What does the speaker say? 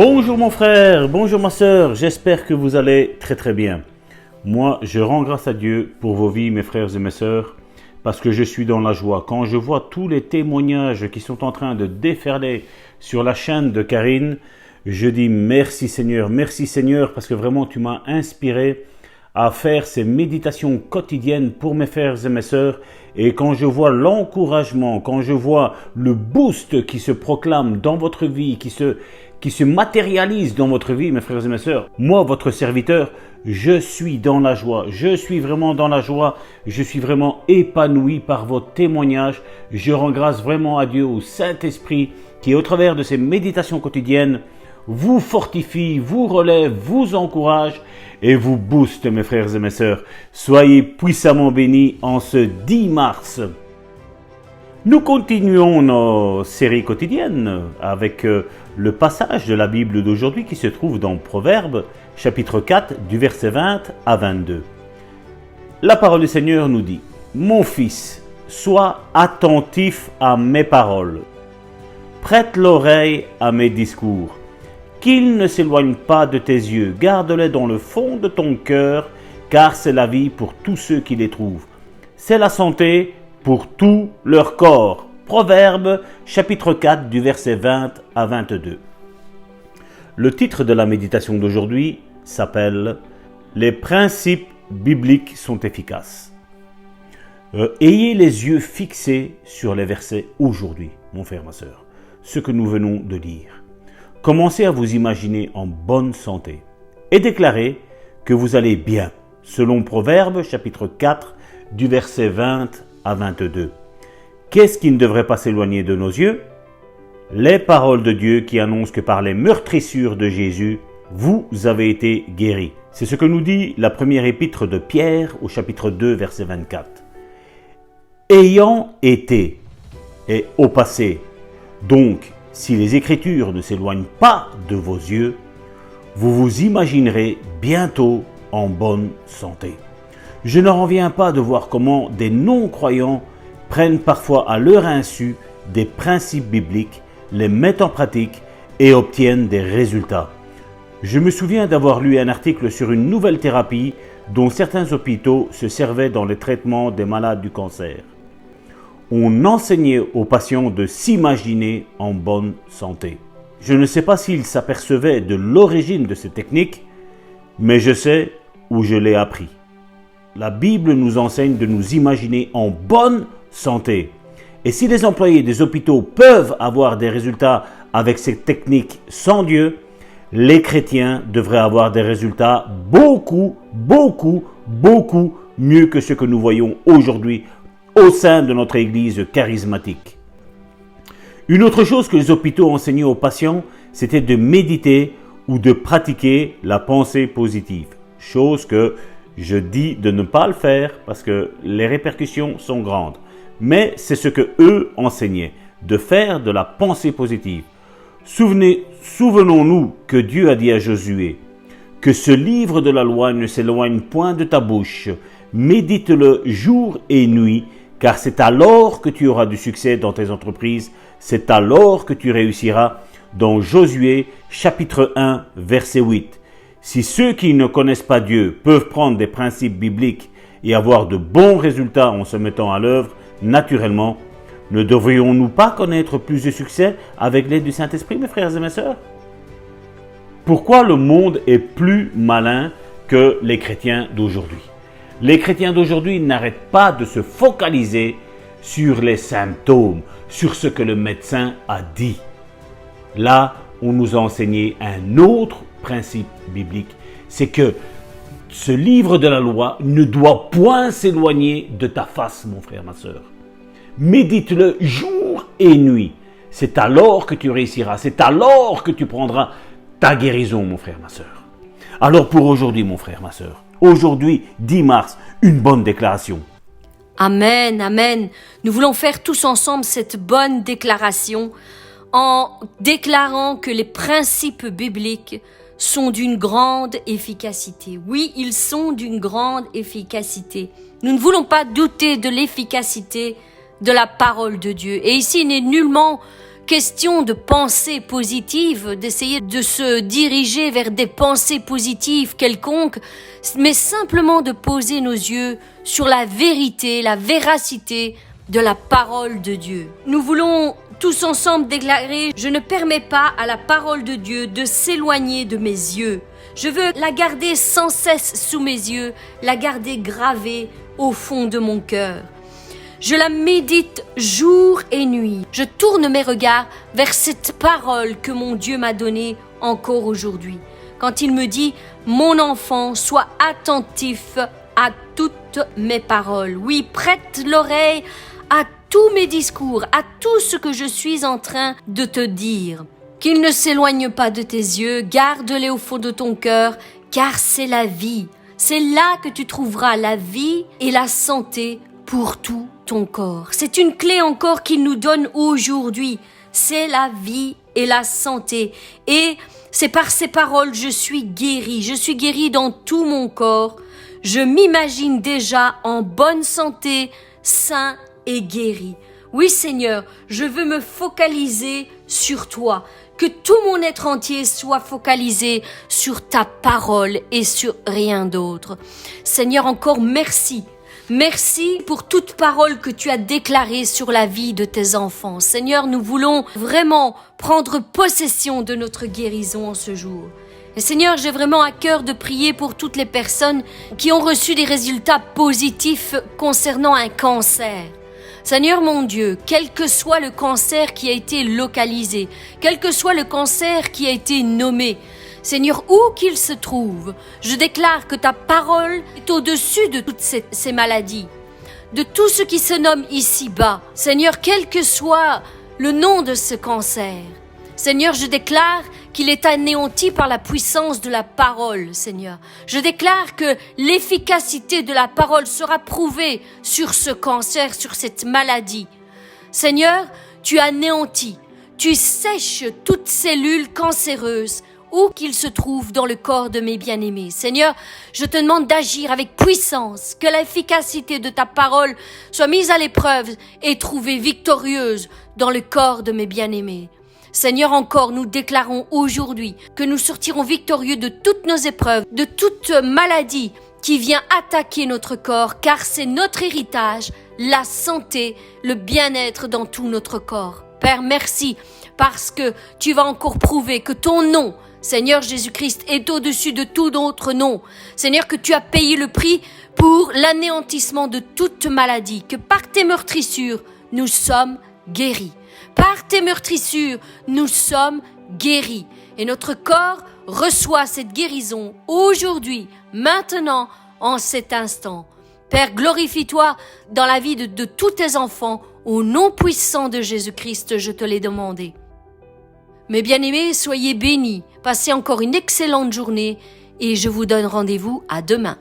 Bonjour mon frère, bonjour ma soeur, j'espère que vous allez très très bien. Moi, je rends grâce à Dieu pour vos vies, mes frères et mes sœurs, parce que je suis dans la joie. Quand je vois tous les témoignages qui sont en train de déferler sur la chaîne de Karine, je dis merci Seigneur, parce que vraiment tu m'as inspiré à faire ces méditations quotidiennes pour mes frères et mes sœurs. Et quand je vois l'encouragement, quand je vois le boost qui se proclame dans votre vie, qui se matérialise dans votre vie, mes frères et mes sœurs, moi, votre serviteur, je suis dans la joie. Je suis vraiment dans la joie. Je suis vraiment épanoui par vos témoignages. Je rends grâce vraiment à Dieu, au Saint-Esprit, qui au travers de ces méditations quotidiennes, vous fortifie, vous relève, vous encourage et vous booste, mes frères et mes sœurs. Soyez puissamment bénis en ce 10 mars. Nous continuons nos séries quotidiennes avec le passage de la Bible d'aujourd'hui qui se trouve dans Proverbes, chapitre 4, du verset 20 à 22. La parole du Seigneur nous dit « Mon fils, sois attentif à mes paroles. Prête l'oreille à mes discours. Qu'ils ne s'éloignent pas de tes yeux, garde-les dans le fond de ton cœur, car c'est la vie pour tous ceux qui les trouvent. C'est la santé pour tout leur corps. » Proverbes, chapitre 4, du verset 20 à 22. Le titre de la méditation d'aujourd'hui s'appelle « Les principes bibliques sont efficaces ». Ayez les yeux fixés sur les versets aujourd'hui, mon frère, ma sœur, ce que nous venons de lire. Commencez à vous imaginer en bonne santé et déclarez que vous allez bien, selon Proverbes chapitre 4 du verset 20 à 22. Qu'est-ce qui ne devrait pas s'éloigner de nos yeux? Les paroles de Dieu qui annoncent que par les meurtrissures de Jésus, vous avez été guéris. C'est ce que nous dit la première épître de Pierre au chapitre 2 verset 24. Ayant été et au passé, donc si les Écritures ne s'éloignent pas de vos yeux, vous vous imaginerez bientôt en bonne santé. Je ne reviens pas de voir comment des non-croyants prennent parfois à leur insu des principes bibliques, les mettent en pratique et obtiennent des résultats. Je me souviens d'avoir lu un article sur une nouvelle thérapie dont certains hôpitaux se servaient dans le traitement des malades du cancer. On enseignait aux patients de s'imaginer en bonne santé. Je ne sais pas s'ils s'apercevaient de l'origine de cette technique, mais je sais où je l'ai appris. La Bible nous enseigne de nous imaginer en bonne santé. Et si les employés des hôpitaux peuvent avoir des résultats avec cette technique sans Dieu, les chrétiens devraient avoir des résultats beaucoup mieux que ce que nous voyons aujourd'hui au sein de notre église charismatique. Une autre chose que les hôpitaux enseignaient aux patients, c'était de méditer ou de pratiquer la pensée positive. Chose que je dis de ne pas le faire parce que les répercussions sont grandes. Mais c'est ce que eux enseignaient, de faire de la pensée positive. Souvenons-nous que Dieu a dit à Josué que ce livre de la loi ne s'éloigne point de ta bouche. Médite-le jour et nuit, car c'est alors que tu auras du succès dans tes entreprises, c'est alors que tu réussiras. Dans Josué, chapitre 1, verset 8. Si ceux qui ne connaissent pas Dieu peuvent prendre des principes bibliques et avoir de bons résultats en se mettant à l'œuvre, naturellement, ne devrions-nous pas connaître plus de succès avec l'aide du Saint-Esprit, mes frères et mes sœurs? Pourquoi le monde est plus malin que les chrétiens d'aujourd'hui? Les chrétiens d'aujourd'hui n'arrêtent pas de se focaliser sur les symptômes, sur ce que le médecin a dit. Là, on nous a enseigné un autre principe biblique, c'est que ce livre de la loi ne doit point s'éloigner de ta face, mon frère, ma sœur. Médite-le jour et nuit. C'est alors que tu réussiras, c'est alors que tu prendras ta guérison, mon frère, ma sœur. Alors pour aujourd'hui, mon frère, ma sœur, aujourd'hui, 10 mars, une bonne déclaration. Amen, amen. Nous voulons faire tous ensemble cette bonne déclaration en déclarant que les principes bibliques sont d'une grande efficacité. Oui, ils sont d'une grande efficacité. Nous ne voulons pas douter de l'efficacité de la parole de Dieu. Et ici, il n'est nullement question de pensée positive, d'essayer de se diriger vers des pensées positives quelconques, mais simplement de poser nos yeux sur la vérité, la véracité de la parole de Dieu. Nous voulons tous ensemble déclarer: je ne permets pas à la parole de Dieu de s'éloigner de mes yeux. Je veux la garder sans cesse sous mes yeux, la garder gravée au fond de mon cœur. Je la médite jour et nuit. Je tourne mes regards vers cette parole que mon Dieu m'a donnée encore aujourd'hui. Quand il me dit: mon enfant, sois attentif à toutes mes paroles. Oui, prête l'oreille à tous mes discours, à tout ce que je suis en train de te dire. Qu'ils ne s'éloignent pas de tes yeux, garde-les au fond de ton cœur, car c'est la vie. C'est là que tu trouveras la vie et la santé pour tout ton corps. C'est une clé encore qu'il nous donne aujourd'hui. C'est la vie et la santé. Et c'est par ces paroles, je suis guérie dans tout mon corps. Je m'imagine déjà en bonne santé, sain et guéri. Oui Seigneur, je veux me focaliser sur toi. Que tout mon être entier soit focalisé sur ta parole et sur rien d'autre. Seigneur, encore merci. Merci pour toute parole que tu as déclarée sur la vie de tes enfants. Seigneur, nous voulons vraiment prendre possession de notre guérison en ce jour. Et Seigneur, j'ai vraiment à cœur de prier pour toutes les personnes qui ont reçu des résultats positifs concernant un cancer. Seigneur mon Dieu, quel que soit le cancer qui a été localisé, quel que soit le cancer qui a été nommé, Seigneur, où qu'il se trouve, je déclare que ta parole est au-dessus de toutes ces maladies, de tout ce qui se nomme ici-bas. Seigneur, quel que soit le nom de ce cancer, Seigneur, je déclare qu'il est anéanti par la puissance de la parole, Seigneur. Je déclare que l'efficacité de la parole sera prouvée sur ce cancer, sur cette maladie. Seigneur, tu anéantis, tu sèches toute cellule cancéreuse, où qu'il se trouve dans le corps de mes bien-aimés. Seigneur, je te demande d'agir avec puissance, que l'efficacité de ta parole soit mise à l'épreuve et trouvée victorieuse dans le corps de mes bien-aimés. Seigneur, encore, nous déclarons aujourd'hui que nous sortirons victorieux de toutes nos épreuves, de toute maladie qui vient attaquer notre corps, car c'est notre héritage, la santé, le bien-être dans tout notre corps. Père, merci, parce que tu vas encore prouver que ton nom, Seigneur Jésus-Christ, est au-dessus de tout autre nom. Seigneur, que tu as payé le prix pour l'anéantissement de toute maladie, que par tes meurtrissures, nous sommes guéris. Par tes meurtrissures, nous sommes guéris. Et notre corps reçoit cette guérison aujourd'hui, maintenant, en cet instant. Père, glorifie-toi dans la vie de tous tes enfants. Au nom puissant de Jésus-Christ, je te l'ai demandé. Mes bien-aimés, soyez bénis. Passez encore une excellente journée et je vous donne rendez-vous à demain.